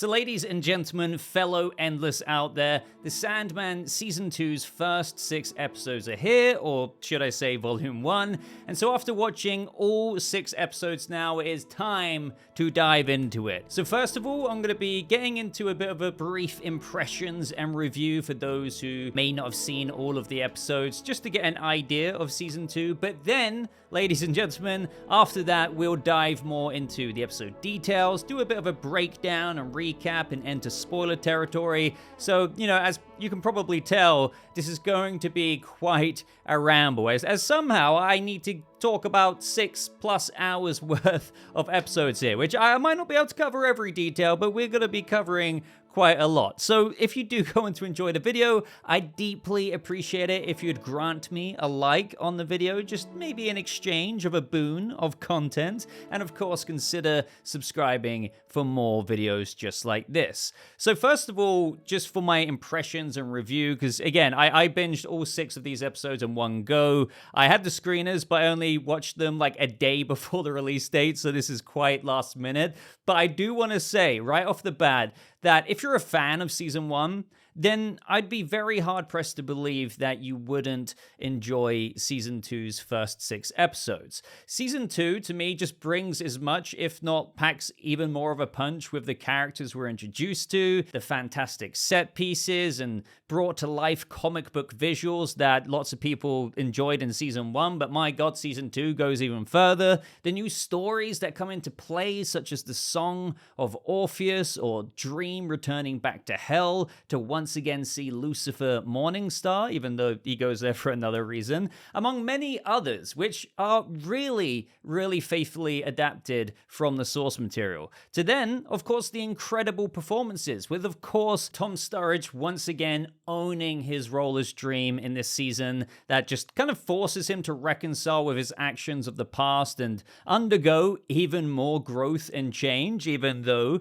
So ladies and gentlemen, fellow Endless out there, the Sandman Season 2's first 6 episodes are here, or should I say Volume 1, and so after watching all 6 episodes now, it is time to dive into it. So first of all, I'm going to be getting into a bit of a brief impressions and review for those who may not have seen all of the episodes, just to get an idea of Season 2, but then, ladies and gentlemen, after that, we'll dive more into the episode details, do a bit of a breakdown and recap and enter spoiler territory. So, as you can probably tell, this is going to be quite a ramble, as somehow I need to talk about 6+ hours worth of episodes here, which I might not be able to cover every detail, but we're going to be covering quite a lot. So if you do go on to enjoy the video, I deeply appreciate it if you'd grant me a like on the video, just maybe in exchange of a boon of content, and of course consider subscribing for more videos just like this. So first of all, just for my impressions and review, because again, I binged all 6 of these episodes in one go. I had the screeners, but I only watched them like a day before the release date, so this is quite last minute. But I do want to say right off the bat that if you're a fan of Season 1, then I'd be very hard-pressed to believe that you wouldn't enjoy Season 2's first 6 episodes. Season 2, to me, just brings as much, if not packs even more of a punch with the characters we're introduced to, the fantastic set pieces, and brought-to-life comic book visuals that lots of people enjoyed in Season 1, but my god, Season 2 goes even further. The new stories that come into play, such as the Song of Orpheus, or Dream returning back to hell to once again see Lucifer Morningstar, even though he goes there for another reason, among many others, which are really, really faithfully adapted from the source material. To then, of course, the incredible performances, with, of course, Tom Sturridge once again owning his role as Dream in this season, that just kind of forces him to reconcile with his actions of the past and undergo even more growth and change, even though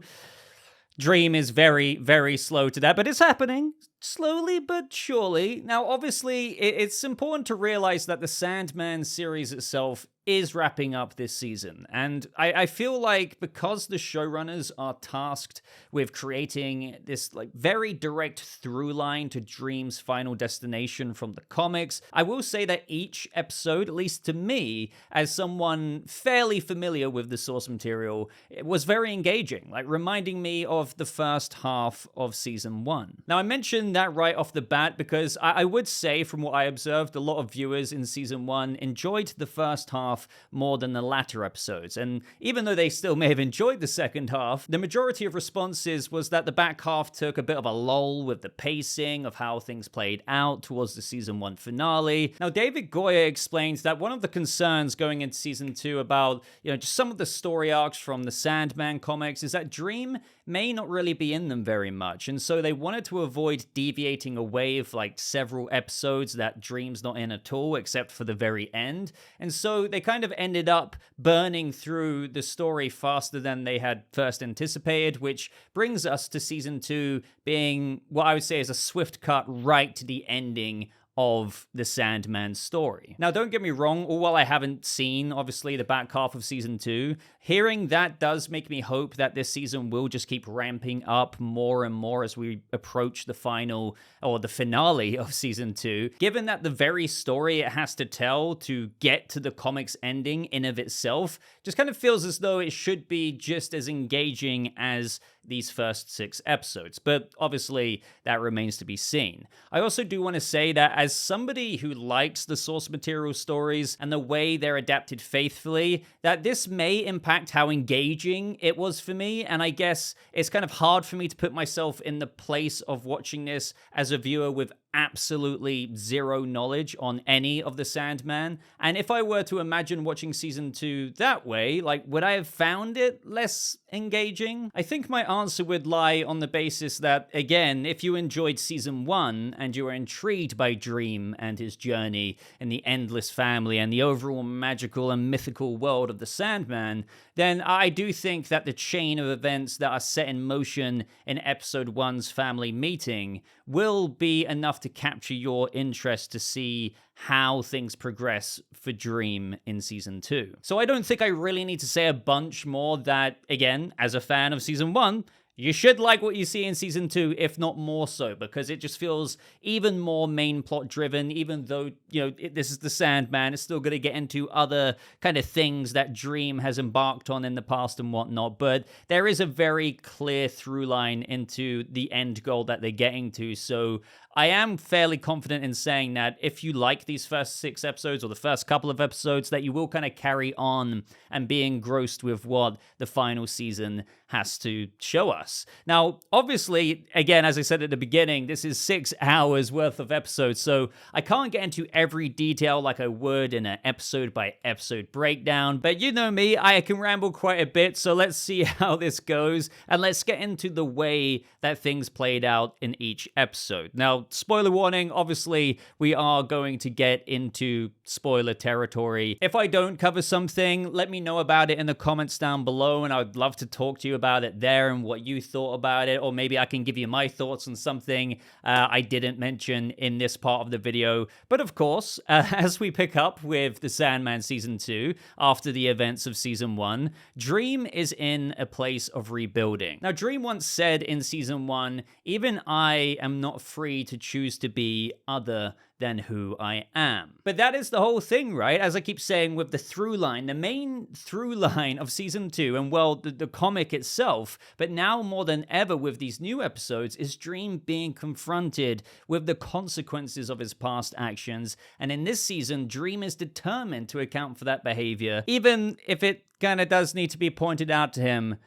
Dream is very, very slow to that, but it's happening. Slowly but surely. Now, obviously, it's important to realize that the Sandman series itself is wrapping up this season. And I feel like because the showrunners are tasked with creating this very direct through line to Dream's final destination from the comics, I will say that each episode, at least to me, as someone fairly familiar with the source material, it was very engaging, reminding me of the first half of Season 1. Now, I mentioned that right off the bat because I would say, from what I observed, a lot of viewers in Season 1 enjoyed the first half more than the latter episodes. And even though they still may have enjoyed the second half, the majority of responses was that the back half took a bit of a lull with the pacing of how things played out towards the Season 1 finale. Now, David Goyer explains that one of the concerns going into Season 2 about, just some of the story arcs from the Sandman comics is that Dream may not really be in them very much, and so they wanted to avoid deviating away of several episodes that Dream's not in at all, except for the very end, and so they kind of ended up burning through the story faster than they had first anticipated, which brings us to Season 2 being what I would say is a swift cut right to the ending of the Sandman story. Now, don't get me wrong, while I haven't seen, obviously, the back half of Season 2, hearing that does make me hope that this season will just keep ramping up more and more as we approach the final, or the finale of Season 2, given that the very story it has to tell to get to the comic's ending in of itself just kind of feels as though it should be just as engaging as these first 6 episodes, but obviously that remains to be seen. I also do want to say that as somebody who likes the source material stories and the way they're adapted faithfully, that this may impact how engaging it was for me, and I guess it's kind of hard for me to put myself in the place of watching this as a viewer with absolutely zero knowledge on any of the Sandman. And if I were to imagine watching Season 2 that way, would I have found it less engaging? I think my answer would lie on the basis that, again, if you enjoyed Season 1 and you were intrigued by Dream and his journey in the Endless family and the overall magical and mythical world of the Sandman, then I do think that the chain of events that are set in motion in Episode 1's family meeting will be enough to capture your interest to see how things progress for Dream in Season 2. So I don't think I really need to say a bunch more that, again, as a fan of Season 1, you should like what you see in season 2, if not more so, because it just feels even more main plot driven, even though, this is the Sandman. It's still going to get into other kind of things that Dream has embarked on in the past and whatnot, but there is a very clear through line into the end goal that they're getting to. So I am fairly confident in saying that if you like these first 6 episodes or the first couple of episodes, that you will kind of carry on and be engrossed with what the final season has to show us. Now, obviously, again, as I said at the beginning, this is 6 hours worth of episodes, so I can't get into every detail like I would in an episode by episode breakdown, but you know me, I can ramble quite a bit, so let's see how this goes, and let's get into the way that things played out in each episode. Now, spoiler warning, obviously, we are going to get into spoiler territory. If I don't cover something, let me know about it in the comments down below, and I'd love to talk to you about it there and what you thought about it, or maybe I can give you my thoughts on something I didn't mention in this part of the video. But of course, as we pick up with the Sandman Season 2, after the events of Season 1, Dream is in a place of rebuilding. Now, Dream once said in Season 1, "Even I am not free to choose to be other than who I am." But that is the whole thing, right? As I keep saying with the through line, the main through line of season 2, and well, the comic itself, but now more than ever with these new episodes, is Dream being confronted with the consequences of his past actions. And in this season, Dream is determined to account for that behavior, even if it kind of does need to be pointed out to him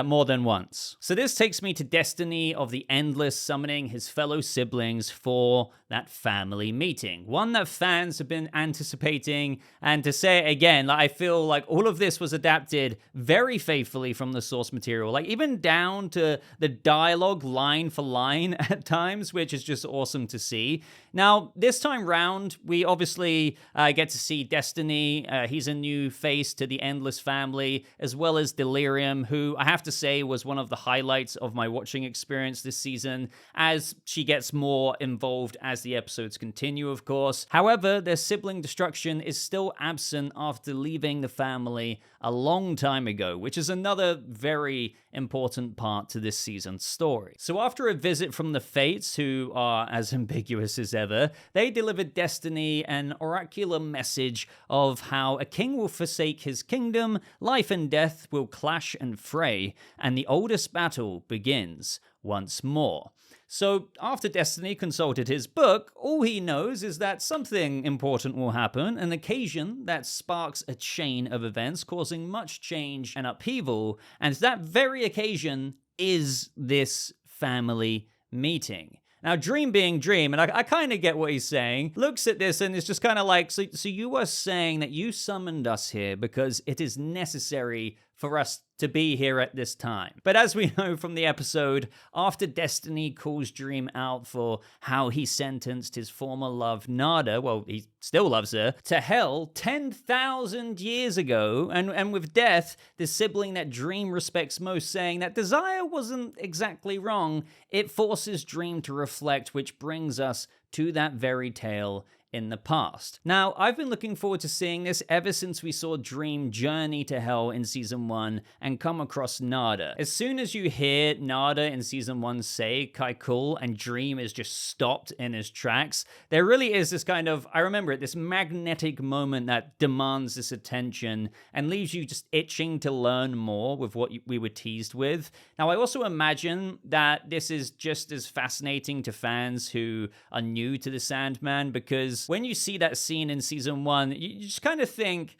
more than once. So this takes me to Destiny of the Endless summoning his fellow siblings for that family meeting. One that fans have been anticipating, and to say it again, I feel like all of this was adapted very faithfully from the source material, like even down to the dialogue line for line at times, which is just awesome to see. Now, this time round, we obviously get to see Destiny. He's a new face to the Endless family, as well as Delerium, who I have to say was one of the highlights of my watching experience this season, as she gets more involved as the episodes continue, of course. However, their sibling destruction is still absent after leaving the family a long time ago, which is another very important part to this season's story. So after a visit from the Fates, who are as ambiguous as ever, they delivered Destiny an oracular message of how a king will forsake his kingdom, life and death will clash and fray, and the oldest battle begins once more. So after Destiny consulted his book, all he knows is that something important will happen, an occasion that sparks a chain of events causing much change and upheaval, and that very occasion is this family meeting. Now, Dream being Dream, and I kind of get what he's saying, looks at this and is just kind of like, so you are saying that you summoned us here because it is necessary for us to be here at this time. But as we know from the episode, after Destiny calls Dream out for how he sentenced his former love, Nada, well, he still loves her, to hell 10,000 years ago, and with Death, the sibling that Dream respects most, saying that Desire wasn't exactly wrong, it forces Dream to reflect, which brings us to that very tale in the past. Now, I've been looking forward to seeing this ever since we saw Dream journey to hell in Season 1 and come across Nada. As soon as you hear Nada in Season 1 say Kaikul and Dream is just stopped in his tracks, there really is this kind of, I remember it, this magnetic moment that demands this attention and leaves you just itching to learn more with what we were teased with. Now, I also imagine that this is just as fascinating to fans who are new to the Sandman, because when you see that scene in Season 1, you just kind of think,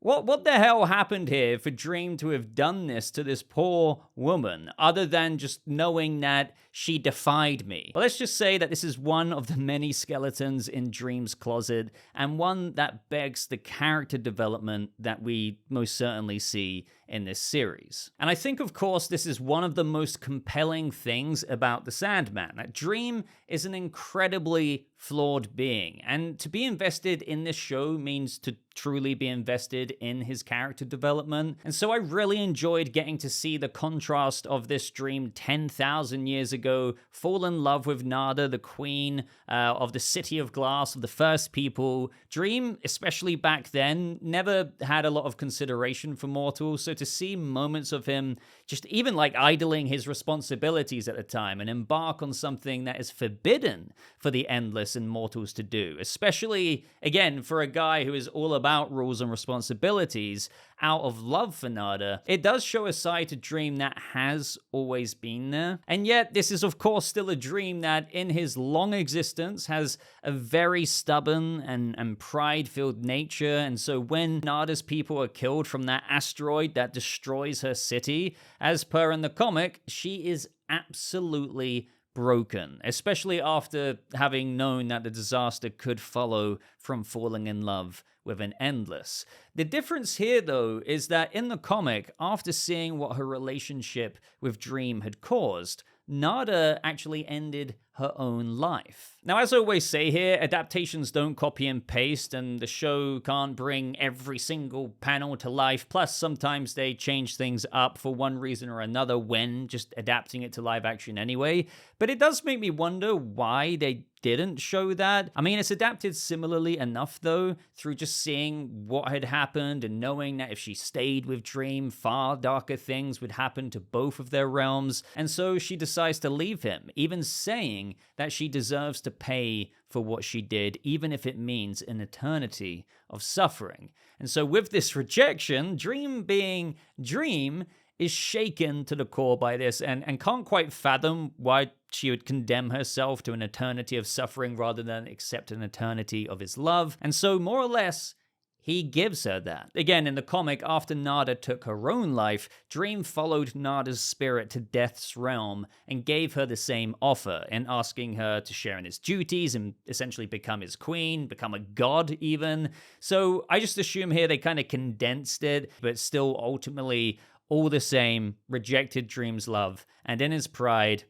what the hell happened here for Dream to have done this to this poor woman, other than just knowing that she defied me? Well, let's just say that this is one of the many skeletons in Dream's closet, and one that begs the character development that we most certainly see in this series. And I think, of course, this is one of the most compelling things about the Sandman, that Dream is an incredibly flawed being, and to be invested in this show means to truly be invested in his character development. And so I really enjoyed getting to see the contrast contrast of this dream 10,000 years ago, fall in love with Nada, the queen of the city of glass, of the first people. Dream, especially back then, never had a lot of consideration for mortals, so to see moments of him just even like idling his responsibilities at the time and embark on something that is forbidden for the endless and mortals to do, especially, again, for a guy who is all about rules and responsibilities, out of love for Nada, it does show a side to Dream that has always been there. And yet, this is of course still a Dream that in his long existence has a very stubborn and pride-filled nature. And so when Nada's people are killed from that asteroid that destroys her city, as per in the comic, she is absolutely broken, especially after having known that the disaster could follow from falling in love with an endless. The difference here, though, is that in the comic, after seeing what her relationship with Dream had caused, Nada actually ended her own life. Now, as I always say here, adaptations don't copy and paste, and the show can't bring every single panel to life. Plus, sometimes they change things up for one reason or another when just adapting it to live action anyway. But it does make me wonder why they didn't show that. I mean, it's adapted similarly enough, though, through just seeing what had happened and knowing that if she stayed with Dream, far darker things would happen to both of their realms. And so she decides to leave him, even saying that she deserves to pay for what she did, even if it means an eternity of suffering. And so with this rejection, Dream being Dream is shaken to the core by this and can't quite fathom why she would condemn herself to an eternity of suffering rather than accept an eternity of his love. And so more or less, he gives her that. Again, in the comic, after Nada took her own life, Dream followed Nada's spirit to Death's realm and gave her the same offer in asking her to share in his duties and essentially become his queen, become a god even. So I just assume here they kind of condensed it, but still ultimately all the same rejected Dream's love, and in his pride,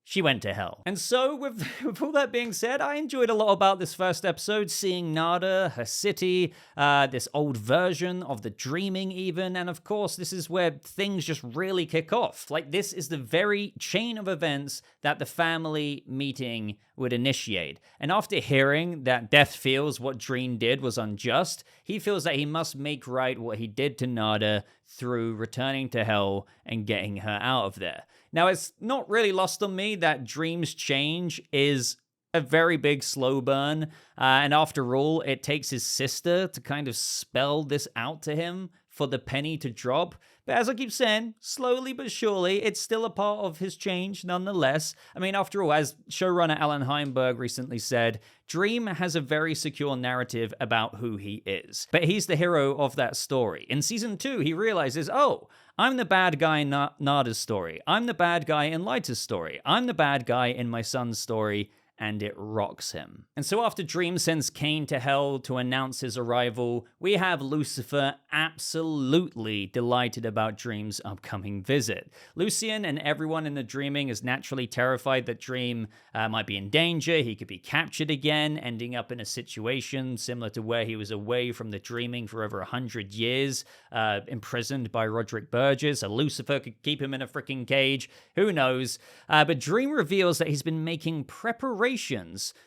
she went to hell. And so, with all that being said, I enjoyed a lot about this first episode, seeing Nada, her city, this old version of the dreaming even, and of course, this is where things just really kick off. Like, this is the very chain of events that the family meeting would initiate. And after hearing that Death feels what Dream did was unjust, he feels that he must make right what he did to Nada through returning to hell and getting her out of there. Now, it's not really lost on me that Dream's change is a very big slow burn, and after all, it takes his sister to kind of spell this out to him for the penny to drop. But as I keep saying, slowly but surely, it's still a part of his change nonetheless. I mean, after all, as showrunner Alan Heinberg recently said, Dream has a very secure narrative about who he is. But he's the hero of that story. In season 2, he realizes, oh, I'm the bad guy in Nada's story. I'm the bad guy in Lyta's story. I'm the bad guy in my son's story. And it rocks him. And so after Dream sends Cain to hell to announce his arrival, we have Lucifer absolutely delighted about Dream's upcoming visit. Lucian and everyone in the dreaming is naturally terrified that Dream might be in danger, he could be captured again, ending up in a situation similar to where he was away from the dreaming for over 100 years, imprisoned by Roderick Burgess. A Lucifer could keep him in a freaking cage, who knows? But Dream reveals that he's been making preparations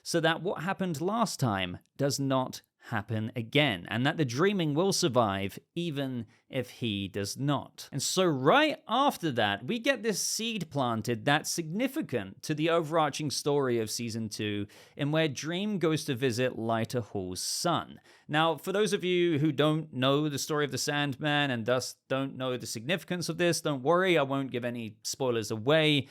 so that what happened last time does not happen again, and that the dreaming will survive even if he does not. And so right after that, we get this seed planted that's significant to the overarching story of season 2, in where Dream goes to visit Lyta Hall's son. Now, for those of you who don't know the story of the Sandman and thus don't know the significance of this, don't worry, I won't give any spoilers away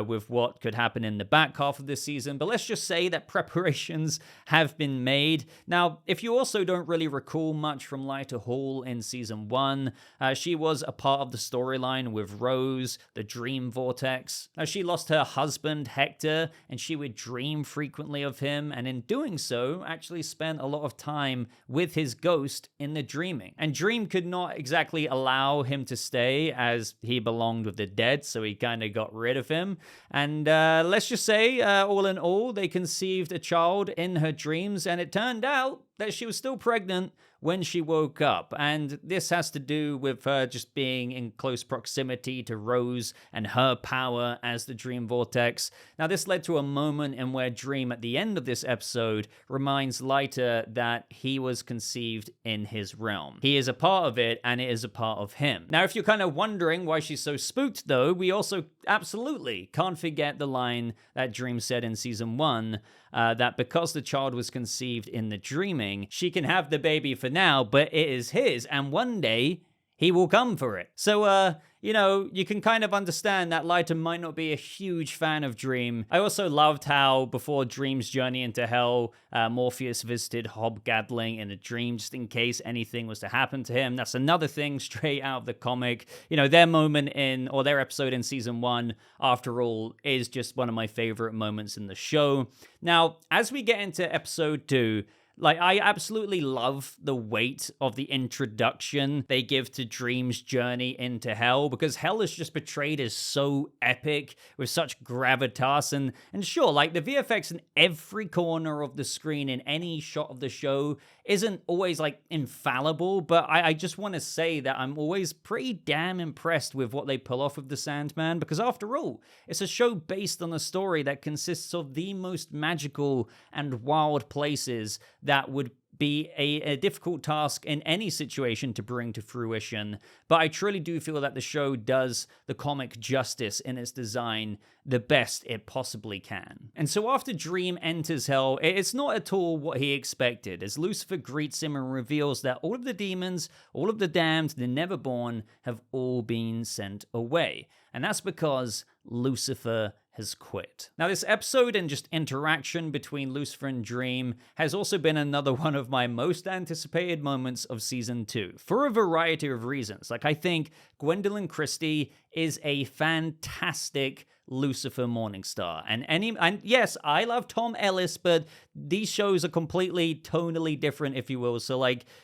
with what could happen in the back half of this season, but let's just say that preparations have been made. Now, if you also don't really recall much from Lyta Hall in season 1, she was a part of the storyline with Rose, the Dream Vortex. Now, she lost her husband, Hector, and she would dream frequently of him, and in doing so, actually spent a lot of time with his ghost in the dreaming. And Dream could not exactly allow him to stay, as he belonged with the dead, so he kind of got rid of him. And let's just say, all in all, they conceived a child in her dreams, and it turned out that she was still pregnant when she woke up, and this has to do with her just being in close proximity to Rose and her power as the Dream Vortex. Now, this led to a moment in where Dream, at the end of this episode, reminds Lyta that he was conceived in his realm. He is a part of it, and it is a part of him. Now, if you're kind of wondering why she's so spooked, though, we also absolutely can't forget the line that Dream said in season 1, that because the child was conceived in the dreaming, she can have the baby for now, but it is his, and one day he will come for it. So, you can kind of understand that Lyta might not be a huge fan of Dream. I also loved how, before Dream's journey into hell, Morpheus visited Hobgadling in a dream just in case anything was to happen to him. That's another thing straight out of the comic. Their moment or their episode in season 1, after all, is just one of my favorite moments in the show. Now, as we get into episode 2, I absolutely love the weight of the introduction they give to Dream's journey into hell, because hell is just portrayed as so epic with such gravitas, and sure, the VFX in every corner of the screen in any shot of the show isn't always infallible, but I just want to say that I'm always pretty damn impressed with what they pull off with the Sandman, because after all, it's a show based on a story that consists of the most magical and wild places that would be a difficult task in any situation to bring to fruition. But I truly do feel that the show does the comic justice in its design the best it possibly can. And so after Dream enters hell, it's not at all what he expected, as Lucifer greets him and reveals that all of the demons, all of the damned, the neverborn, have all been sent away. And that's because Lucifer has quit. Now, this episode and just interaction between Lucifer and Dream has also been another one of my most anticipated moments of season 2, for a variety of reasons. I think Gwendoline Christie is a fantastic Lucifer Morningstar. And yes, I love Tom Ellis, but these shows are completely tonally different, if you will. So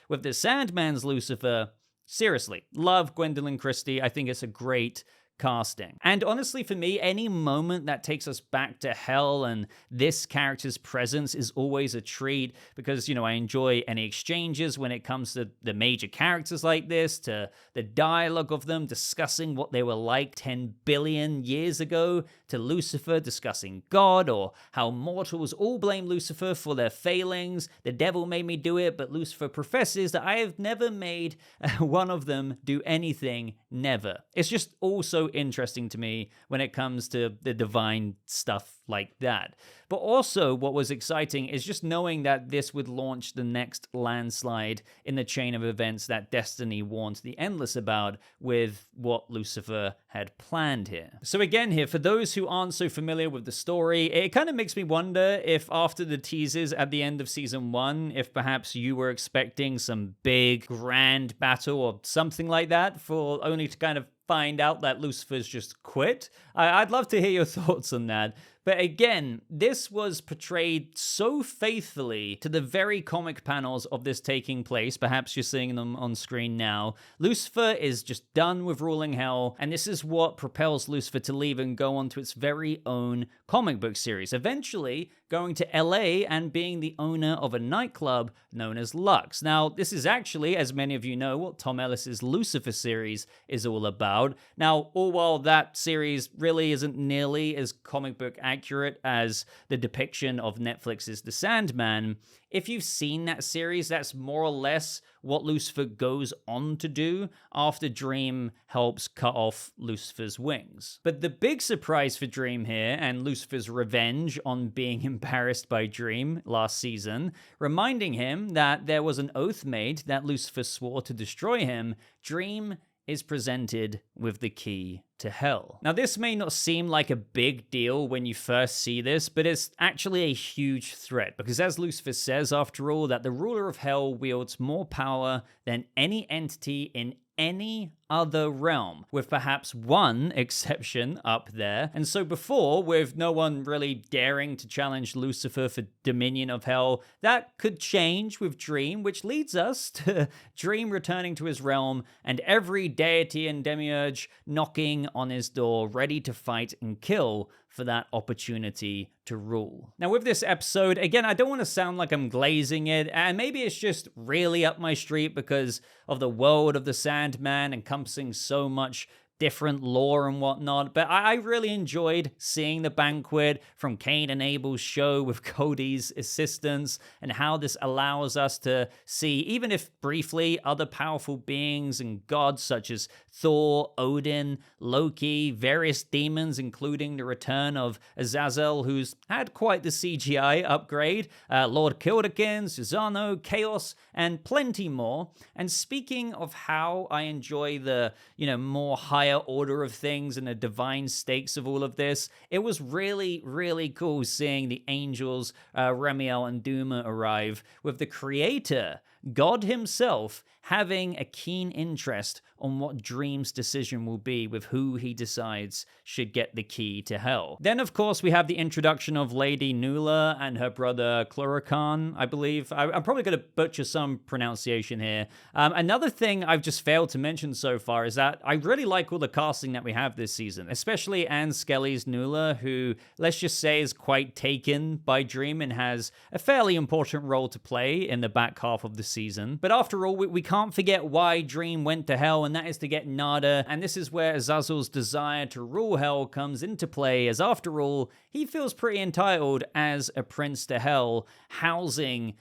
with the Sandman's Lucifer, seriously, love Gwendoline Christie. I think it's a great casting. And honestly, for me, any moment that takes us back to hell and this character's presence is always a treat, because, I enjoy any exchanges when it comes to the major characters like this, to the dialogue of them discussing what they were like 10 billion years ago, to Lucifer discussing God, or how mortals all blame Lucifer for their failings. The devil made me do it, but Lucifer professes that I have never made one of them do anything, never. It's just also interesting to me when it comes to the divine stuff like that. But also, what was exciting is just knowing that this would launch the next landslide in the chain of events that Destiny warned the Endless about with what Lucifer had planned here. So again here, for those who aren't so familiar with the story, it kind of makes me wonder if after the teasers at the end of season 1, if perhaps you were expecting some big, grand battle or something like that, for only to kind of find out that Lucifer's just quit. I'd love to hear your thoughts on that. But again, this was portrayed so faithfully to the very comic panels of this taking place. Perhaps you're seeing them on screen now. Lucifer is just done with ruling hell, and this is what propels Lucifer to leave and go on to its very own comic book series, eventually going to LA and being the owner of a nightclub known as Lux. Now, this is actually, as many of you know, what Tom Ellis's Lucifer series is all about. Now, all while that series really isn't nearly as comic book accurate as the depiction of Netflix's The Sandman, if you've seen that series, that's more or less what Lucifer goes on to do after Dream helps cut off Lucifer's wings. But the big surprise for Dream here, and Lucifer's revenge on being embarrassed by Dream last season, reminding him that there was an oath made that Lucifer swore to destroy him, Dream is presented with the key to hell. Now, this may not seem like a big deal when you first see this, but it's actually a huge threat, because as Lucifer says, after all, that the ruler of hell wields more power than any entity in any other realm, with perhaps one exception up there. And so before, with no one really daring to challenge Lucifer for dominion of hell, that could change with Dream, which leads us to Dream returning to his realm and every deity and demiurge knocking on his door, ready to fight and kill for that opportunity to rule. Now with this episode, again, I don't want to sound like I'm glazing it, and maybe it's just really up my street because of the world of the Sandman encompassing so much different lore and whatnot, but I really enjoyed seeing the Banquet from Cain and Abel's show with Cody's assistance, and how this allows us to see, even if briefly, other powerful beings and gods such as Thor, Odin, Loki, various demons, including the return of Azazel, who's had quite the CGI upgrade, Lord Kildakin, Susano, Chaos, and plenty more. And speaking of how I enjoy the, more higher order of things and the divine stakes of all of this, it was really, really cool seeing the angels, Remiel and Duma, arrive with the creator, God himself, having a keen interest on what Dream's decision will be with who he decides should get the key to hell. Then, of course, we have the introduction of Lady Nuala and her brother Cluracan, I believe. I'm probably going to butcher some pronunciation here. Another thing I've just failed to mention so far is that I really like all the casting that we have this season, especially Anne Skelly's Nuala, who, let's just say, is quite taken by Dream and has a fairly important role to play in the back half of the season. But after all, we can't forget why Dream went to hell, and that is to get Nada, and this is where Azazel's desire to rule hell comes into play, as after all, he feels pretty entitled as a prince to hell, housing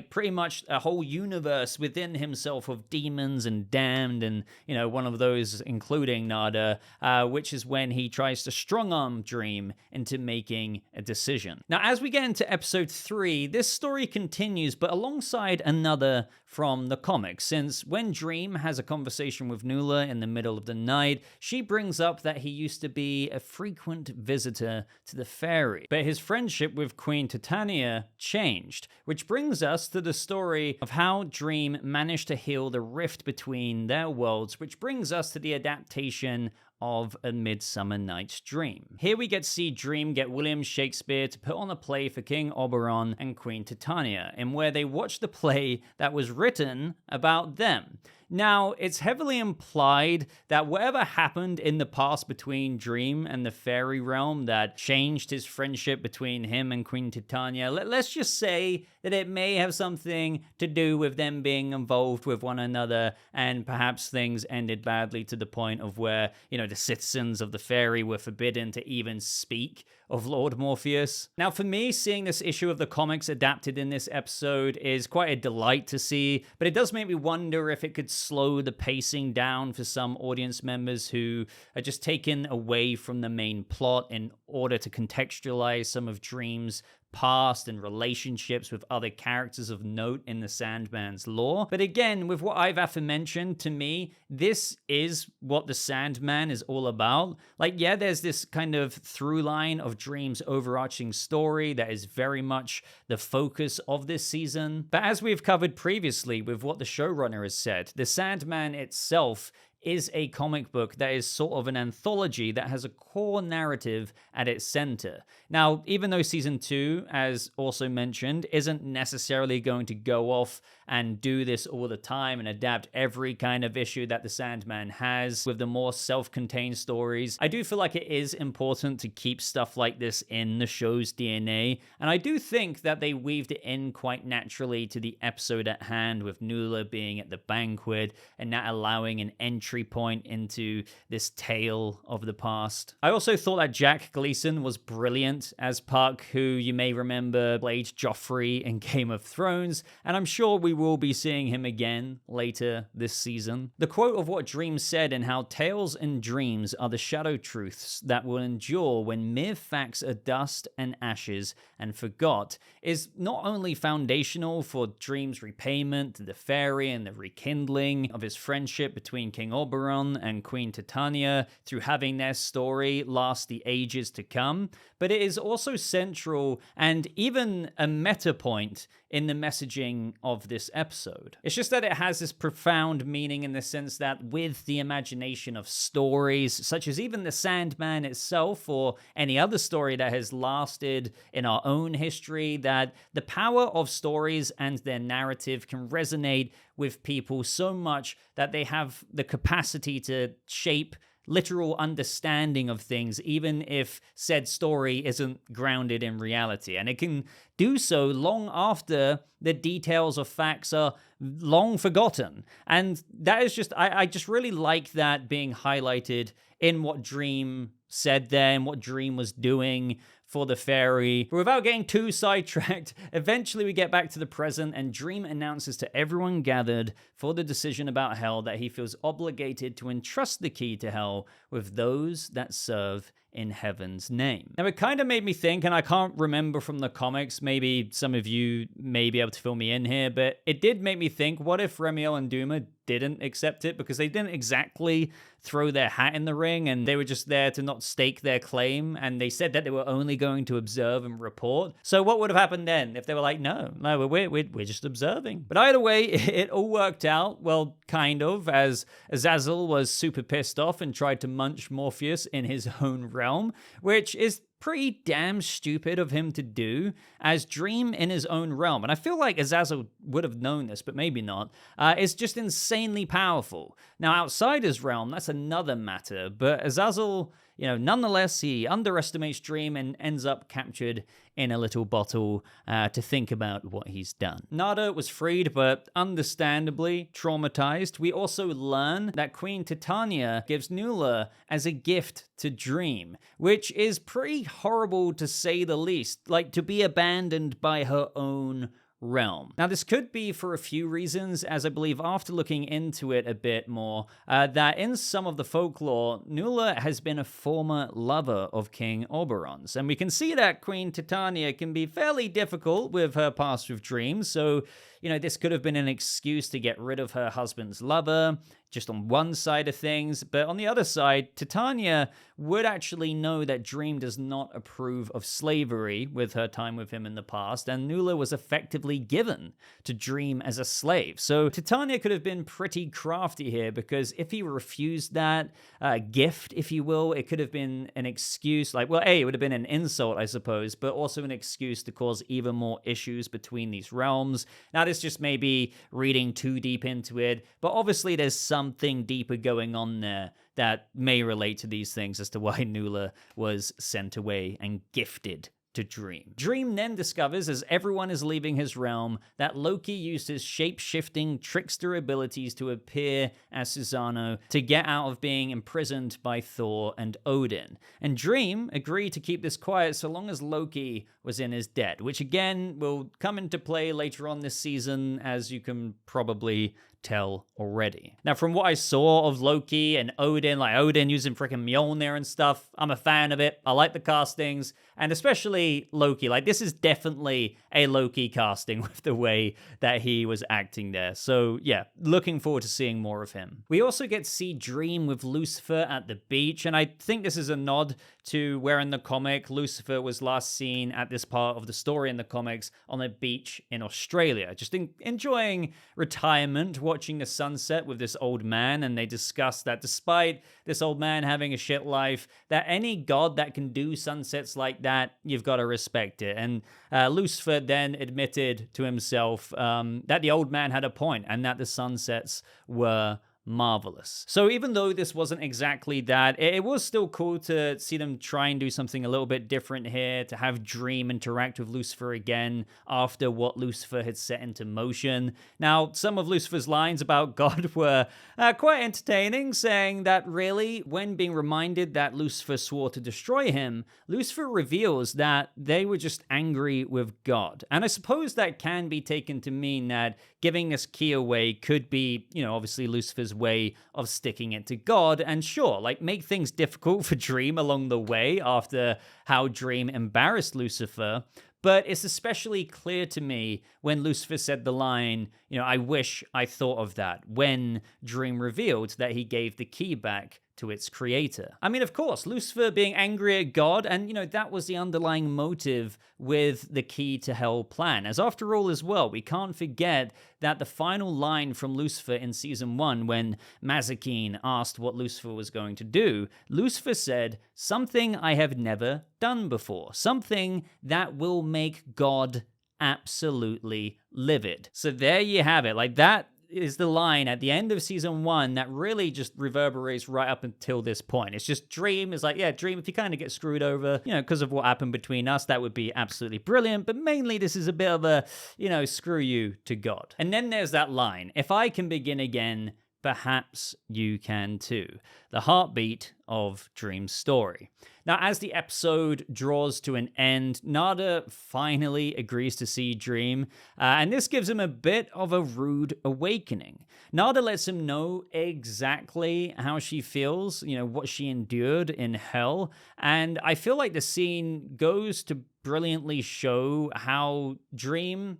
pretty much a whole universe within himself of demons and damned, and one of those including Nada, which is when he tries to strong-arm Dream into making a decision. Now, as we get into episode 3, this story continues, but alongside another from the comics, since when Dream has a conversation with Nuala in the middle of the night, she brings up that he used to be a frequent visitor to the Faerie, but his friendship with Queen Titania changed, which brings us to the story of how Dream managed to heal the rift between their worlds, which brings us to the adaptation of A Midsummer Night's Dream. Here we get to see Dream get William Shakespeare to put on a play for King Oberon and Queen Titania, in where they watch the play that was written about them. Now, it's heavily implied that whatever happened in the past between Dream and the Faerie realm that changed his friendship between him and Queen Titania, let's just say that it may have something to do with them being involved with one another, and perhaps things ended badly to the point of where, the citizens of the Faerie were forbidden to even speak of Lord Morpheus. Now, for me, seeing this issue of the comics adapted in this episode is quite a delight to see, but it does make me wonder if it could slow the pacing down for some audience members who are just taken away from the main plot in order to contextualize some of Dream's past and relationships with other characters of note in the Sandman's lore. But again, with what I've aforementioned, to me, this is what the Sandman is all about. There's this kind of through line of Dream's overarching story that is very much the focus of this season. But as we've covered previously with what the showrunner has said, the Sandman itself is a comic book that is sort of an anthology that has a core narrative at its center. Now, even though season 2, as also mentioned, isn't necessarily going to go off and do this all the time and adapt every kind of issue that the Sandman has with the more self-contained stories, I do feel like it is important to keep stuff like this in the show's DNA, and I do think that they weaved it in quite naturally to the episode at hand, with Nuala being at the Banquet and that allowing an entry point into this tale of the past. I also thought that Jack Gleeson was brilliant as Puck, who you may remember played Joffrey in Game of Thrones, and I'm sure we will be seeing him again later this season. The quote of what Dream said, and how tales and dreams are the shadow truths that will endure when mere facts are dust and ashes and forgot, is not only foundational for Dream's repayment to the Faerie and the rekindling of his friendship between King Oberon and Queen Titania through having their story last the ages to come, but it is also central and even a meta point in the messaging of this episode. It's just that it has this profound meaning in the sense that with the imagination of stories, such as even the Sandman itself or any other story that has lasted in our own history, that the power of stories and their narrative can resonate with people so much that they have the capacity to shape literal understanding of things, even if said story isn't grounded in reality. And it can do so long after the details of facts are long forgotten. And that is just, I just really like that being highlighted in what Dream said there and what Dream was doing for the Faerie. But without getting too sidetracked, eventually we get back to the present and Dream announces to everyone gathered for the decision about hell that he feels obligated to entrust the key to hell with those that serve in heaven's name. Now, it kind of made me think, and I can't remember from the comics, maybe some of you may be able to fill me in here, but it did make me think, what if Remiel and Duma didn't accept it? Because they didn't exactly throw their hat in the ring, and they were just there to not stake their claim, and they said that they were only going to observe and report. So what would have happened then if they were like, no, we're just observing? But either way, it all worked out, well, kind of, as Azazel was super pissed off and tried to munch Morpheus in his own realm, which is pretty damn stupid of him to do, as Dream in his own realm, and I feel like Azazel would have known this, but maybe not, is just insanely powerful. Now, outside his realm, that's another matter, but Azazel, nonetheless, he underestimates Dream and ends up captured in a little bottle to think about what he's done. Nada was freed, but understandably traumatized. We also learn that Queen Titania gives Nuala as a gift to Dream, which is pretty horrible to say the least, like to be abandoned by her own realm. Now, this could be for a few reasons, as I believe after looking into it a bit more, that in some of the folklore, Nuala has been a former lover of King Oberon's. And we can see that Queen Titania can be fairly difficult with her past with Dream, so this could have been an excuse to get rid of her husband's lover, just on one side of things. But on the other side, Titania would actually know that Dream does not approve of slavery with her time with him in the past, and Nuala was effectively given to Dream as a slave. So Titania could have been pretty crafty here, because if he refused that gift, if you will, it could have been an excuse, it would have been an insult, I suppose, but also an excuse to cause even more issues between these realms. Now, this just may be reading too deep into it, but obviously there's something deeper going on there that may relate to these things as to why Nuala was sent away and gifted to Dream. Dream then discovers, as everyone is leaving his realm, that Loki used his shape-shifting trickster abilities to appear as Susano to get out of being imprisoned by Thor and Odin. And Dream agreed to keep this quiet so long as Loki was in his debt, which again will come into play later on this season, as you can probably tell already. Now, from what I saw of Loki and Odin, Odin using freaking Mjolnir and stuff, I'm a fan of it. I like the castings, and especially Loki. This is definitely a Loki casting with the way that he was acting there. So yeah, looking forward to seeing more of him. We also get to see Dream with Lucifer at the beach, and I think this is a nod to where in the comic Lucifer was last seen at this part of the story in the comics on a beach in Australia, just enjoying retirement, watching the sunset with this old man. And they discuss that despite this old man having a shit life, that any god that can do sunsets like that, you've got to respect it. And Lucifer then admitted to himself that the old man had a point and that the sunsets were marvelous. So even though this wasn't exactly that, it was still cool to see them try and do something a little bit different here, to have Dream interact with Lucifer again after what Lucifer had set into motion. Now, some of Lucifer's lines about God were quite entertaining, saying that really, when being reminded that Lucifer swore to destroy him, Lucifer reveals that they were just angry with God. And I suppose that can be taken to mean that giving this key away could be, obviously Lucifer's way of sticking it to God, and sure, make things difficult for Dream along the way after how Dream embarrassed Lucifer. But it's especially clear to me when Lucifer said the line, I wish I thought of that, when Dream revealed that he gave the key back to its creator. I mean, of course, Lucifer being angry at God, and that was the underlying motive with the key to hell plan. As after all as well, we can't forget that the final line from Lucifer in season 1, when Mazikeen asked what Lucifer was going to do, Lucifer said, "Something I have never done before, something that will make God absolutely livid." So there you have it. Like, that is the line at the end of season 1 that really just reverberates right up until this point. It's just Dream is like, yeah, Dream, if you kind of get screwed over, because of what happened between us, that would be absolutely brilliant. But mainly this is a bit of a, screw you to God. And then there's that line, "If I can begin again, perhaps you can too." The heartbeat of Dream's story. Now, as the episode draws to an end, Nada finally agrees to see Dream, and this gives him a bit of a rude awakening. Nada lets him know exactly how she feels, what she endured in hell, and I feel like the scene goes to brilliantly show how Dream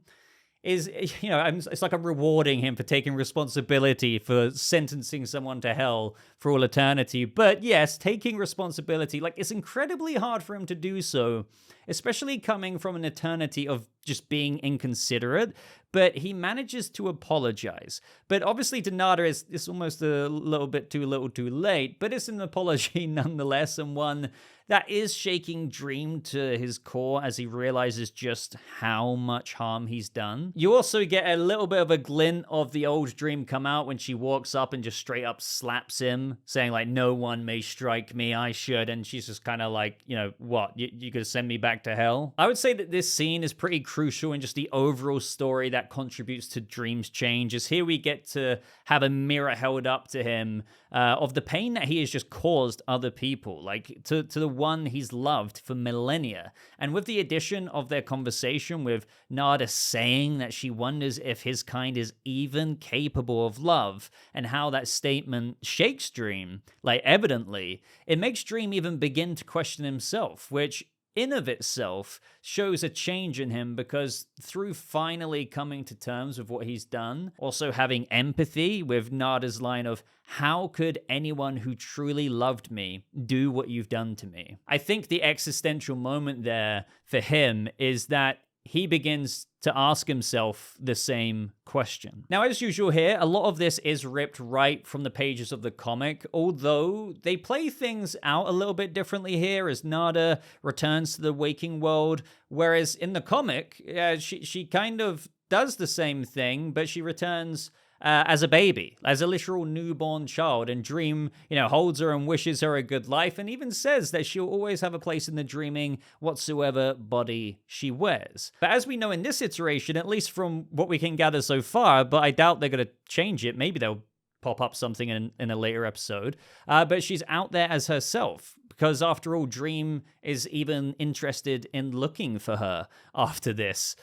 is, it's like I'm rewarding him for taking responsibility for sentencing someone to hell for all eternity. But yes, taking responsibility, like, it's incredibly hard for him to do so, especially coming from an eternity of just being inconsiderate. But he manages to apologize. But obviously to Nada, it's almost a little bit too little too late, but it's an apology nonetheless, and one that is shaking Dream to his core as he realizes just how much harm he's done. You also get a little bit of a glint of the old Dream come out when she walks up and just straight up slaps him, saying like, "No one may strike me, I should." And she's just kind of like, what? You gonna send me back to hell? I would say that this scene is pretty crucial in just the overall story that contributes to Dream's change, as here we get to have a mirror held up to him of the pain that he has just caused other people, like to the one he's loved for millennia. And with the addition of their conversation with Nada saying that she wonders if his kind is even capable of love, and how that statement shakes Dream, like, evidently, it makes Dream even begin to question himself, which in of itself shows a change in him, because through finally coming to terms with what he's done, also having empathy with Nada's line of, "How could anyone who truly loved me do what you've done to me?" I think the existential moment there for him is that he begins to ask himself the same question. Now, as usual here, a lot of this is ripped right from the pages of the comic, although they play things out a little bit differently here as Nada returns to the waking world, whereas in the comic, she kind of does the same thing, but she returns as a baby, as a literal newborn child, and Dream, holds her and wishes her a good life, and even says that she'll always have a place in the dreaming whatsoever body she wears. But as we know in this iteration, at least from what we can gather so far, but I doubt they're going to change it, maybe they'll pop up something in a later episode, but she's out there as herself, because after all, Dream is even interested in looking for her after this,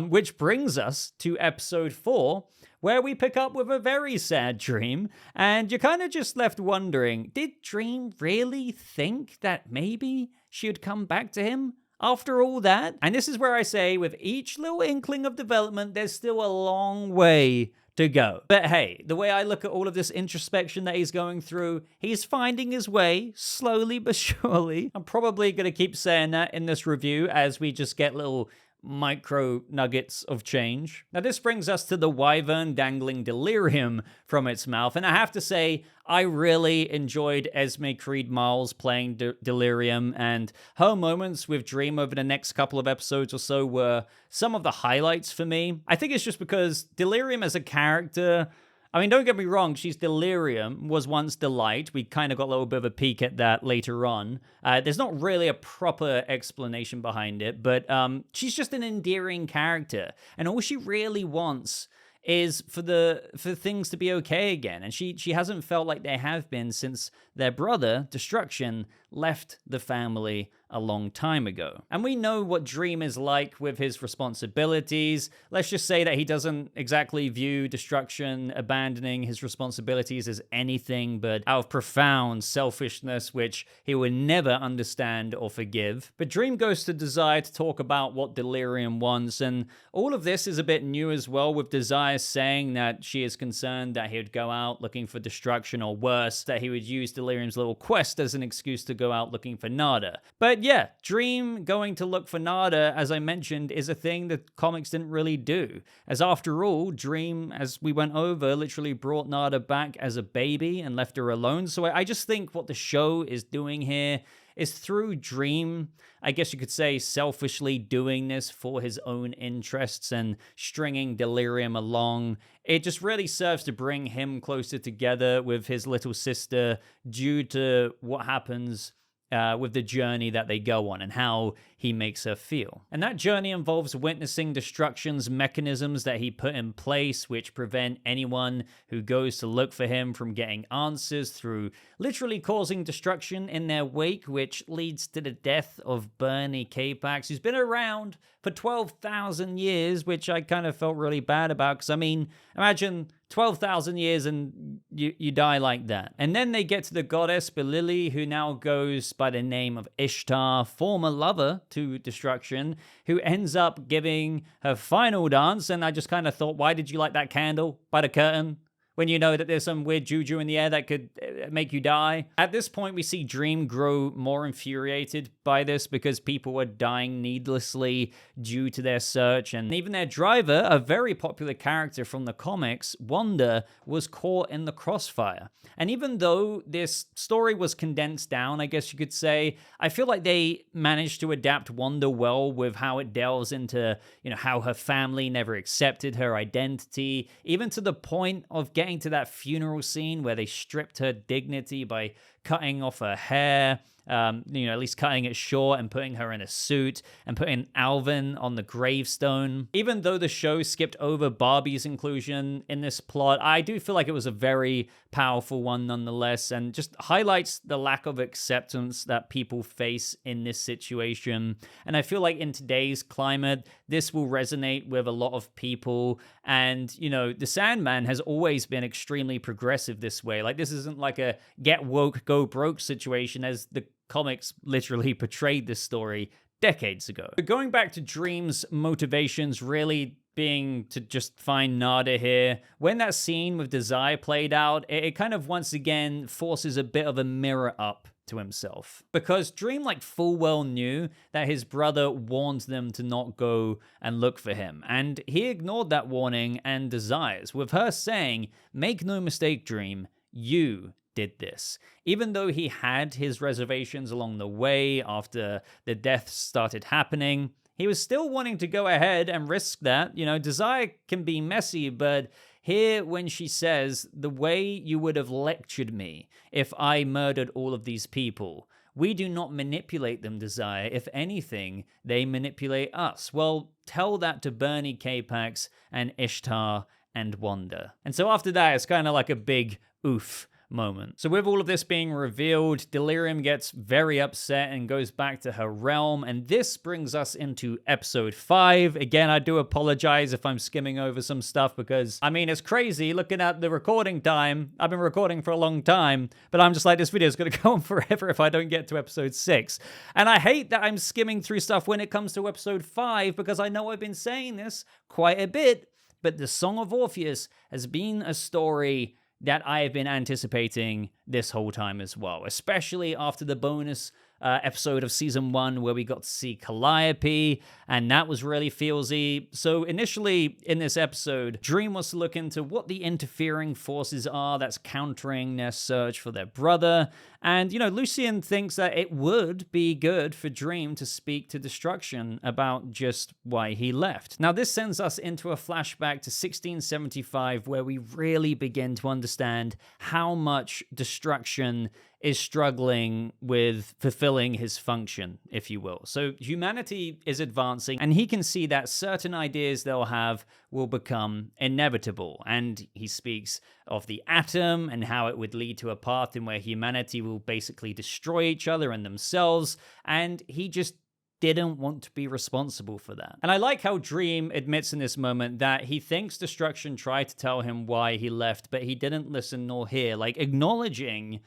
which brings us to episode 4, where we pick up with a very sad Dream, and you're kind of just left wondering, did Dream really think that maybe she'd come back to him after all that? And this is where I say, with each little inkling of development, there's still a long way to go. But hey, the way I look at all of this introspection that he's going through, he's finding his way, slowly but surely. I'm probably going to keep saying that in this review as we just get little micro nuggets of change. Now, this brings us to the wyvern dangling delirium from its mouth, and I have to say, I really enjoyed Esme Creed Miles playing Delerium, and her moments with Dream over the next couple of episodes or so were some of the highlights for me. I think it's just because Delirium as a character, I mean, don't get me wrong, she's Delirium, was once Delight. We kind of got a little bit of a peek at that later on. There's not really a proper explanation behind it, but she's just an endearing character. And all she really wants is for things to be okay again. And she hasn't felt like they have been since their brother, Destruction, left the family a long time ago. And we know what Dream is like with his responsibilities. Let's just say that he doesn't exactly view destruction, abandoning his responsibilities as anything but out of profound selfishness, which he would never understand or forgive. But Dream goes to Desire to talk about what Delerium wants, and all of this is a bit new as well, with Desire saying that she is concerned that he would go out looking for destruction, or worse, that he would use Delirium's little quest as an excuse to go out looking for Nada. But yeah, Dream going to look for Nada, as I mentioned, is a thing that comics didn't really do. As after all, Dream, as we went over, literally brought Nada back as a baby and left her alone. So I just think what the show is doing here is, through Dream, I guess you could say, selfishly doing this for his own interests and stringing Delirium along. It just really serves to bring him closer together with his little sister due to what happens with the journey that they go on and how he makes her feel. And that journey involves witnessing Destruction's mechanisms that he put in place, which prevent anyone who goes to look for him from getting answers, through literally causing destruction in their wake, which leads to the death of Bernie Capax, who's been around for 12,000 years, which I kind of felt really bad about, because I mean, imagine 12,000 years and you die like that. And then they get to the goddess Belili, who now goes by the name of Ishtar, former lover to Destruction, who ends up giving her final dance. And I just kind of thought, why did you light that candle by the curtain when you know that there's some weird juju in the air that could make you die? At this point, we see Dream grow more infuriated by this, because people are dying needlessly due to their search. And even their driver, a very popular character from the comics, Wanda, was caught in the crossfire. And even though this story was condensed down, I guess you could say, I feel like they managed to adapt Wanda well, with how it delves into, how her family never accepted her identity, even to the point of getting to that funeral scene where they stripped her dignity by cutting off her hair, at least cutting it short and putting her in a suit and putting Alvin on the gravestone. Even though the show skipped over Barbie's inclusion in this plot, I do feel like it was a very powerful one nonetheless, and just highlights the lack of acceptance that people face in this situation. And I feel like in today's climate, this will resonate with a lot of people. And, the Sandman has always been extremely progressive this way. Like, this isn't like a get woke, go broke situation, as the comics literally portrayed this story decades ago. But going back to Dream's motivations really being to just find Nada here, when that scene with Desire played out, it kind of once again forces a bit of a mirror up to himself. Because Dream full well knew that his brother warned them to not go and look for him. And he ignored that warning and Desires, with her saying, "Make no mistake, Dream, you did this." Even though he had his reservations along the way after the deaths started happening, he was still wanting to go ahead and risk that. Desire can be messy, but here when she says, "The way you would have lectured me if I murdered all of these people. We do not manipulate them, Desire. If anything, they manipulate us." Well, tell that to Bernie Capax and Ishtar and Wanda. And so after that, it's kind of like a big oof moment. So with all of this being revealed, Delirium gets very upset and goes back to her realm, and this brings us into episode 5. Again, I do apologize if I'm skimming over some stuff, because it's crazy looking at the recording time. I've been recording for a long time, but I'm just like, this video is going to go on forever if I don't get to episode 6. And I hate that I'm skimming through stuff when it comes to episode 5, because I know I've been saying this quite a bit, but the Song of Orpheus has been a story that I have been anticipating this whole time as well, especially after the bonus episode of season 1 where we got to see Calliope, and that was really feelsy. So initially in this episode, Dream wants to look into what the interfering forces are that's countering their search for their brother. And, Lucian thinks that it would be good for Dream to speak to Destruction about just why he left. Now, this sends us into a flashback to 1675, where we really begin to understand how much Destruction is struggling with fulfilling his function, if you will. So humanity is advancing, and he can see that certain ideas they'll have will become inevitable. And he speaks of the atom and how it would lead to a path in where humanity will basically destroy each other and themselves. And he just didn't want to be responsible for that. And I like how Dream admits in this moment that he thinks Destruction tried to tell him why he left, but he didn't listen nor hear, like acknowledging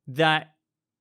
that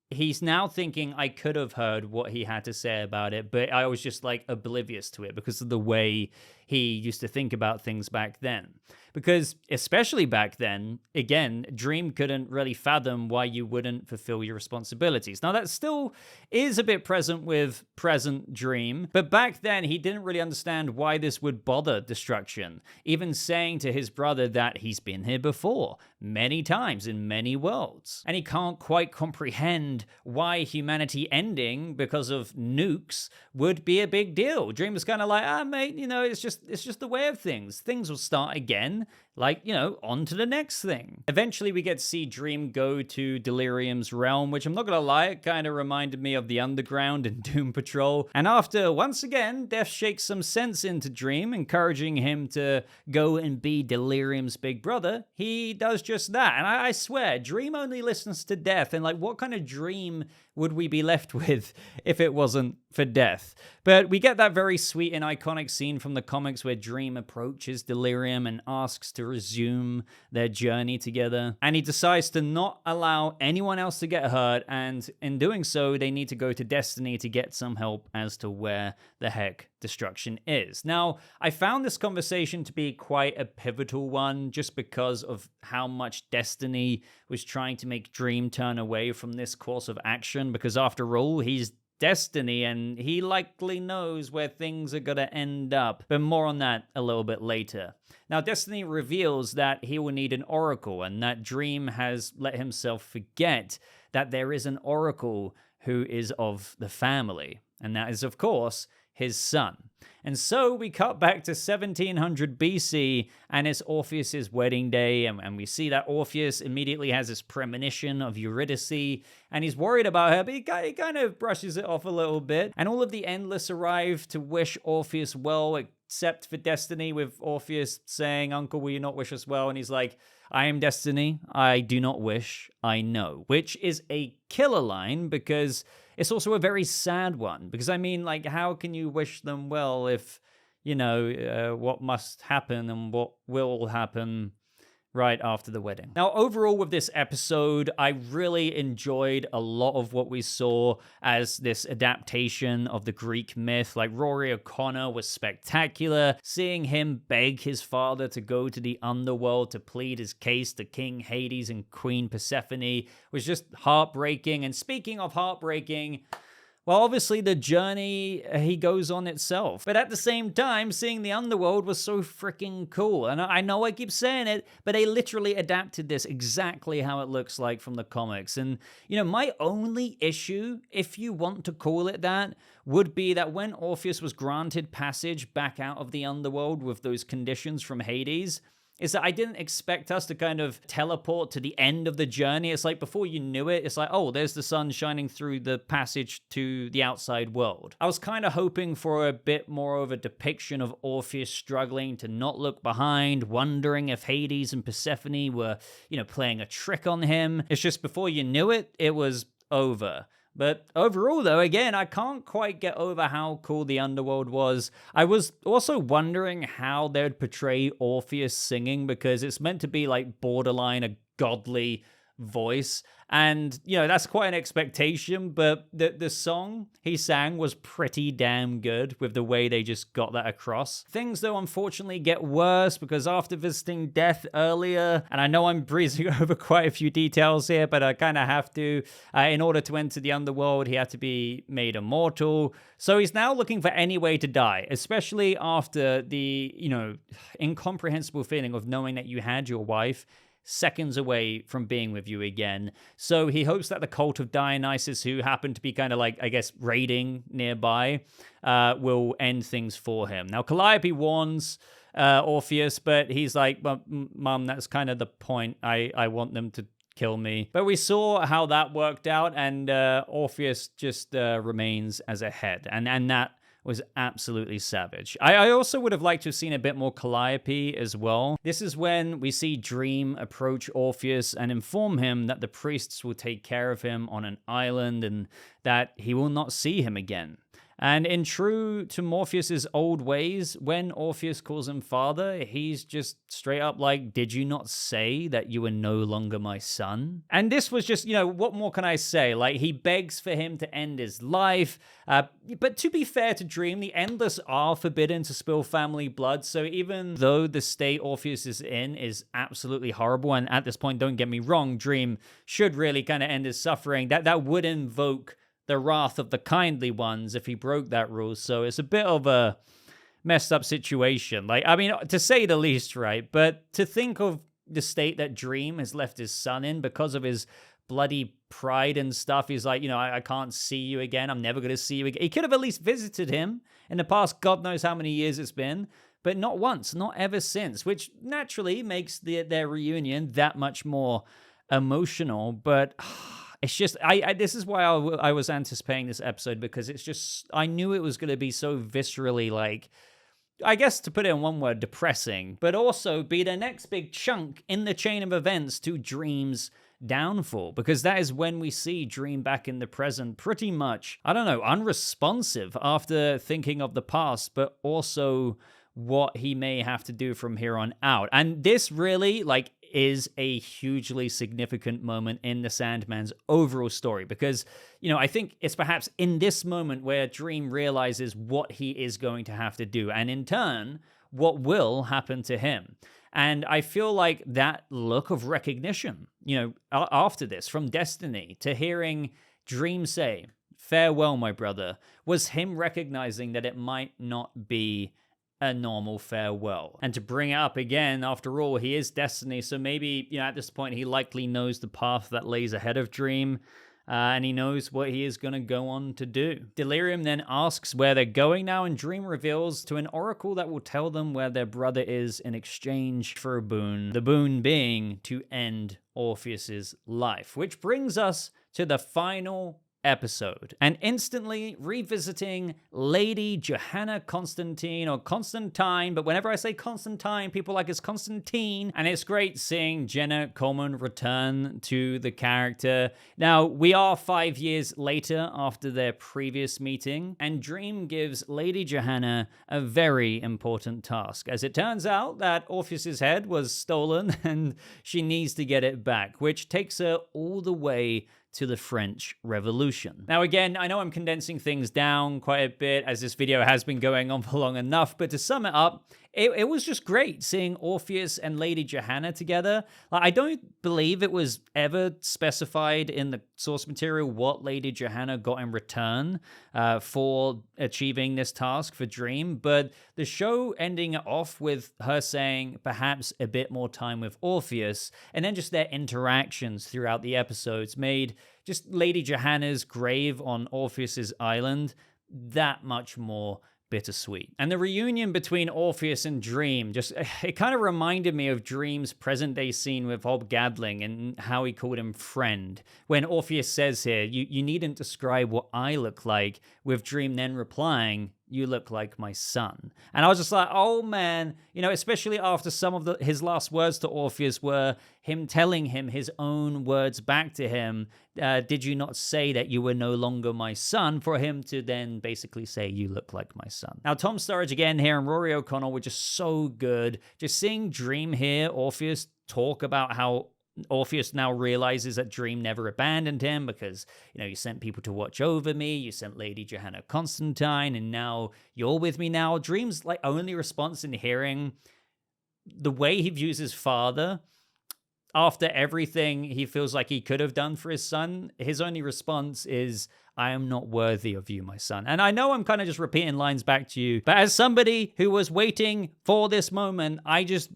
he's now thinking, I could have heard what he had to say about it, but I was just like oblivious to it because of the way he used to think about things back then. Because especially back then, again, Dream couldn't really fathom why you wouldn't fulfill your responsibilities. Now that still is a bit present with present Dream, but back then he didn't really understand why this would bother Destruction, even saying to his brother that he's been here before, many times in many worlds. And he can't quite comprehend why humanity ending because of nukes would be a big deal. Dream was kind of like, mate, it's just the way of things. Things will start again. Like, on to the next thing. Eventually, we get to see Dream go to Delerium's realm, which I'm not gonna lie, it kind of reminded me of the Underground in Doom Patrol. And after, once again, Death shakes some sense into Dream, encouraging him to go and be Delerium's big brother, he does just that. And I swear, Dream only listens to Death, and like, what kind of dream would we be left with if it wasn't for Death? But we get that very sweet and iconic scene from the comics where Dream approaches Delerium and asks to resume their journey together. And he decides to not allow anyone else to get hurt, and in doing so, they need to go to Destiny to get some help as to where the heck Destruction is. Now, I found this conversation to be quite a pivotal one just because of how much Destiny was trying to make Dream turn away from this course of action, because after all, he's Destiny and he likely knows where things are gonna end up. But more on that a little bit later. Now, Destiny reveals that he will need an oracle, and that Dream has let himself forget that there is an oracle who is of the family, and that is, of course, his son. And so we cut back to 1700 BC, and it's Orpheus's wedding day, and we see that Orpheus immediately has this premonition of Eurydice, and he's worried about her, but he kind of brushes it off a little bit. And all of the Endless arrive to wish Orpheus well, except for Destiny, with Orpheus saying, "Uncle, will you not wish us well?" And he's like, "I am Destiny, I do not wish, I know." Which is a killer line, because it's also a very sad one. Because, I mean, like, how can you wish them well if, what must happen and what will happen right after the wedding? Now, overall with this episode, I really enjoyed a lot of what we saw as this adaptation of the Greek myth. Like, Rory O'Connor was spectacular. Seeing him beg his father to go to the underworld to plead his case to King Hades and Queen Persephone was just heartbreaking. And speaking of heartbreaking, well, obviously the journey he goes on itself. But at the same time, seeing the underworld was so freaking cool. And I know I keep saying it, but they literally adapted this exactly how it looks like from the comics. And, my only issue, if you want to call it that, would be that when Orpheus was granted passage back out of the underworld with those conditions from Hades, is that I didn't expect us to kind of teleport to the end of the journey. It's like before you knew it, it's like, oh, there's the sun shining through the passage to the outside world. I was kind of hoping for a bit more of a depiction of Orpheus struggling to not look behind, wondering if Hades and Persephone were, playing a trick on him. It's just before you knew it, it was over. But overall, though, again, I can't quite get over how cool the underworld was. I was also wondering how they'd portray Orpheus singing, because it's meant to be like borderline a godly voice. And, that's quite an expectation, but the song he sang was pretty damn good with the way they just got that across. Things, though, unfortunately get worse, because after visiting Death earlier, and I know I'm breezing over quite a few details here, but I kind of have to, in order to enter the underworld, he had to be made immortal. So he's now looking for any way to die, especially after the, incomprehensible feeling of knowing that you had your wife seconds away from being with you again. So he hopes that the cult of Dionysus, who happen to be kind of like, I guess, raiding nearby, will end things for him. Now, Calliope warns Orpheus, but he's like, Mum, that's kind of the point. I want them to kill me. But we saw how that worked out, and Orpheus just remains as a head. And that was absolutely savage. I also would have liked to have seen a bit more Calliope as well. This is when we see Dream approach Orpheus and inform him that the priests will take care of him on an island and that he will not see him again. And in true to Morpheus's old ways, when Orpheus calls him father, he's just straight up like, did you not say that you were no longer my son? And this was just, what more can I say? Like, he begs for him to end his life. But to be fair to Dream, the Endless are forbidden to spill family blood. So even though the state Orpheus is in is absolutely horrible, and at this point, don't get me wrong, Dream should really kind of end his suffering, that would invoke the wrath of the kindly ones if he broke that rule. So it's a bit of a messed up situation. Like, I mean, to say the least, right? But to think of the state that Dream has left his son in because of his bloody pride and stuff. He's like, I can't see you again. I'm never going to see you again. He could have at least visited him in the past, God knows how many years it's been, but not once, not ever since, which naturally makes their reunion that much more emotional. But it's just, this is why I was anticipating this episode, because it's just, I knew it was going to be so viscerally, like, I guess to put it in one word, depressing, but also be the next big chunk in the chain of events to Dream's downfall, because that is when we see Dream back in the present, pretty much, I don't know, unresponsive after thinking of the past, but also what he may have to do from here on out. And this really, is a hugely significant moment in the Sandman's overall story, because, I think it's perhaps in this moment where Dream realizes what he is going to have to do, and in turn, what will happen to him. And I feel like that look of recognition, after this, from Destiny, to hearing Dream say, "Farewell, my brother," was him recognizing that it might not be a normal farewell. And to bring it up again, after all, he is Destiny, so maybe, at this point, he likely knows the path that lays ahead of Dream, and he knows what he is going to go on to do. Delerium then asks where they're going now, and Dream reveals to an oracle that will tell them where their brother is in exchange for a boon. The boon being to end Orpheus's life, which brings us to the final episode, and instantly revisiting Lady Johanna Constantine, or Constantine, but whenever I say Constantine, people like it's Constantine, and it's great seeing Jenna Coleman return to the character. Now, we are 5 years later after their previous meeting, and Dream gives Lady Johanna a very important task, as it turns out that Orpheus's head was stolen, and she needs to get it back, which takes her all the way to the French Revolution. Now, again, I know I'm condensing things down quite a bit, as this video has been going on for long enough, but to sum it up, it was just great seeing Orpheus and Lady Johanna together. I don't believe it was ever specified in the source material what Lady Johanna got in return for achieving this task for Dream, but the show ending it off with her saying perhaps a bit more time with Orpheus, and then just their interactions throughout the episodes made just Lady Johanna's grave on Orpheus's island that much more bittersweet. And the reunion between Orpheus and Dream, it kind of reminded me of Dream's present day scene with Hobgadling and how he called him friend. When Orpheus says here, you needn't describe what I look like, with Dream then replying, "You look like my son." And I was just like, oh man, especially after some of his last words to Orpheus were him telling him his own words back to him, "Did you not say that you were no longer my son?" for him to then basically say, "You look like my son." Now, Tom Sturridge again here and Rory O'Connell were just so good. Just seeing Dream hear Orpheus talk about how Orpheus now realizes that Dream never abandoned him because, you sent people to watch over me, you sent Lady Johanna Constantine, and now you're with me now. Dream's only response in hearing the way he views his father after everything he feels like he could have done for his son, his only response is, "I am not worthy of you, my son." And I know I'm kind of just repeating lines back to you, but as somebody who was waiting for this moment, I just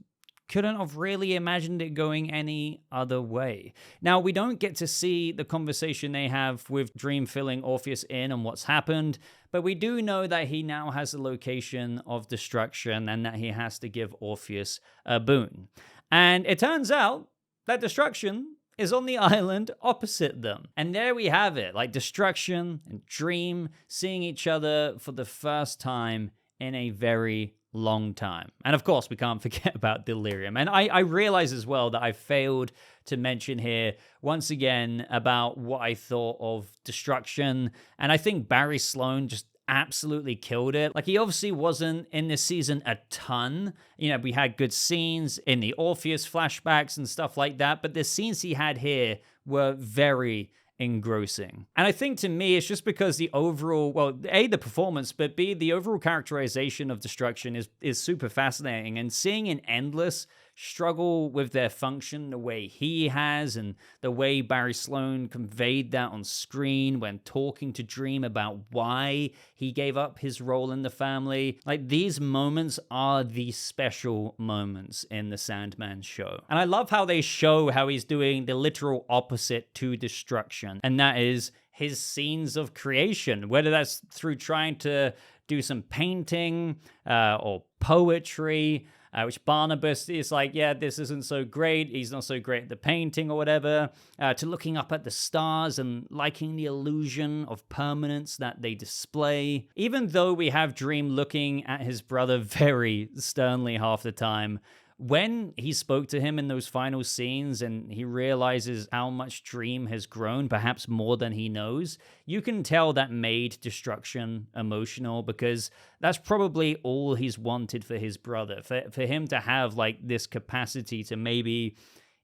couldn't have really imagined it going any other way. Now, we don't get to see the conversation they have with Dream filling Orpheus in on what's happened, but we do know that he now has a location of destruction and that he has to give Orpheus a boon. And it turns out that destruction is on the island opposite them. And there we have it, like Destruction and Dream seeing each other for the first time in a very long time. And of course, we can't forget about Delerium. And I realize as well that I failed to mention here once again about what I thought of Destruction. And I think Barry Sloane just absolutely killed it. Like, he obviously wasn't in this season a ton. You know, we had good scenes in the Orpheus flashbacks and stuff like that, but the scenes he had here were very engrossing. And I think to me, it's just because the overall, well, A, the performance, but B, the overall characterization of Destruction is super fascinating. And seeing an Endless struggle with their function the way he has, and the way Barry Sloane conveyed that on screen when talking to Dream about why he gave up his role in the family. Like, these moments are the special moments in the Sandman show. And I love how they show how he's doing the literal opposite to Destruction, and that is his scenes of creation, whether that's through trying to do some painting or poetry, which Barnabas is like, yeah, this isn't so great. He's not so great at the painting or whatever, to looking up at the stars and liking the illusion of permanence that they display. Even though we have Dream looking at his brother very sternly half the time, when he spoke to him in those final scenes and he realizes how much Dream has grown, perhaps more than he knows, you can tell that made Destruction emotional, because that's probably all he's wanted for his brother, for him to have like this capacity to maybe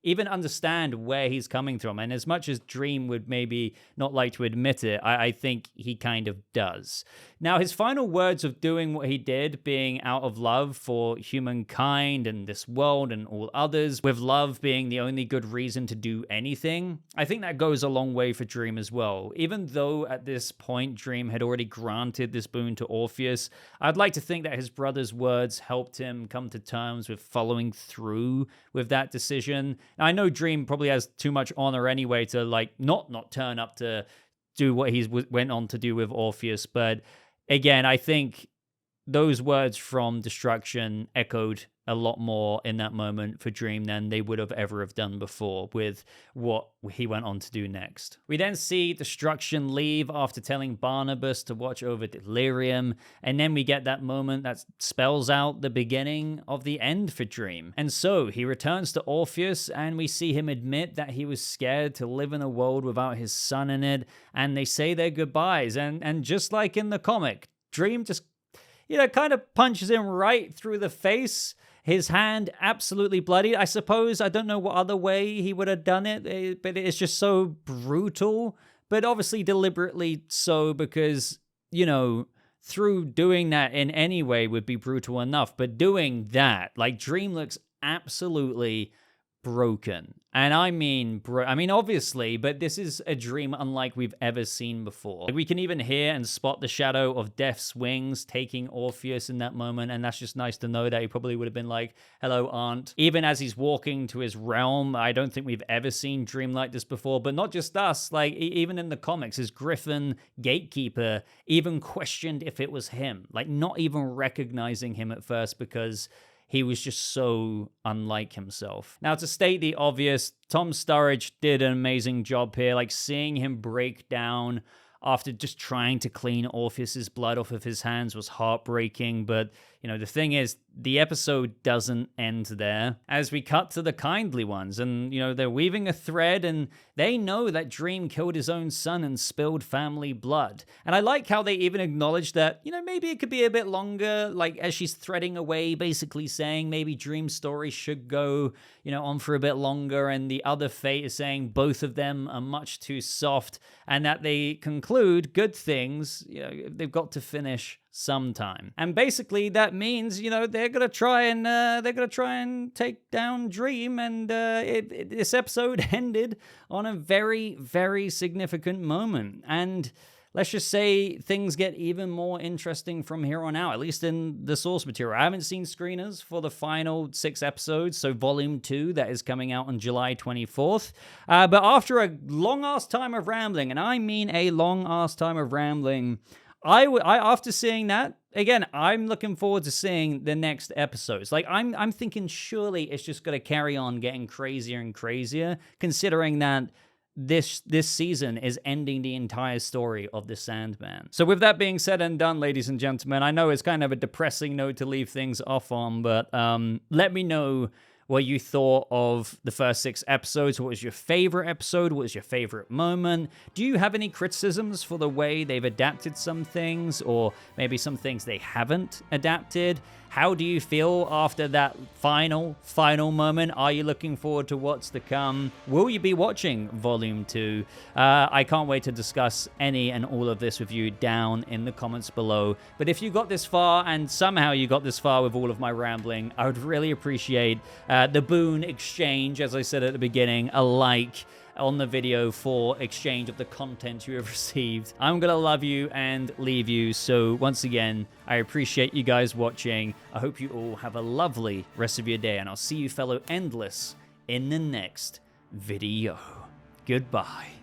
even understand where he's coming from. And as much as Dream would maybe not like to admit it, I think he kind of does. Now, his final words of doing what he did, being out of love for humankind and this world and all others, with love being the only good reason to do anything, I think that goes a long way for Dream as well. Even though at this point Dream had already granted this boon to Orpheus, I'd like to think that his brother's words helped him come to terms with following through with that decision. I know Dream probably has too much honor anyway to like not turn up to do what he went on to do with Orpheus, but again, I think those words from Destruction echoed a lot more in that moment for Dream than they would have ever have done before with what he went on to do next. We then see Destruction leave after telling Barnabas to watch over Delerium, and then we get that moment that spells out the beginning of the end for Dream. And so he returns to Orpheus, and we see him admit that he was scared to live in a world without his son in it, and they say their goodbyes. And just like in the comic, Dream just, kind of punches him right through the face. His hand absolutely bloodied. I suppose, I don't know what other way he would have done it, but it's just so brutal. But obviously deliberately so, because, through doing that in any way would be brutal enough. But doing that, like, Dream looks absolutely broken. And I mean, obviously, but this is a Dream unlike we've ever seen before. Like, we can even hear and spot the shadow of Death's wings taking Orpheus in that moment, and that's just nice to know that he probably would have been like, hello, Aunt. Even as he's walking to his realm, I don't think we've ever seen Dream like this before, but not just us, like, even in the comics, his Griffin gatekeeper even questioned if it was him, like, not even recognizing him at first because he was just so unlike himself. Now, to state the obvious, Tom Sturridge did an amazing job here. Like, seeing him break down after just trying to clean Orpheus's blood off of his hands was heartbreaking. But, the thing is, the episode doesn't end there. As we cut to the kindly ones, and, they're weaving a thread, and they know that Dream killed his own son and spilled family blood. And I like how they even acknowledge that, maybe it could be a bit longer, like, as she's threading away, basically saying maybe Dream's story should go, on for a bit longer, and the other fate is saying both of them are much too soft, and that they conclude good things, they've got to finish sometime. And basically that means, they're gonna try and take down Dream, and this episode ended on a very, very significant moment. And let's just say things get even more interesting from here on out, at least in the source material. I haven't seen screeners for the final 6 episodes, so Volume 2, that is coming out on July 24th. But after a long-ass time of rambling, and I mean a long-ass time of rambling, after seeing that, again, I'm looking forward to seeing the next episodes. Like, I'm thinking surely it's just going to carry on getting crazier and crazier, considering that this season is ending the entire story of the Sandman. So with that being said and done, ladies and gentlemen, I know it's kind of a depressing note to leave things off on, but let me know what you thought of the first 6 episodes. What was your favorite episode? What was your favorite moment? Do you have any criticisms for the way they've adapted some things, or maybe some things they haven't adapted? How do you feel after that final moment? Are you looking forward to what's to come? Will you be watching Volume 2? I can't wait to discuss any and all of this with you down in the comments below. But if you got this far, and somehow you got this far with all of my rambling, I would really appreciate the boon exchange, as I said at the beginning, a like on the video for exchange of the content you have received. I'm gonna love you and leave you. So once again, I appreciate you guys watching. I hope you all have a lovely rest of your day, and I'll see you fellow Endless in the next video. Goodbye.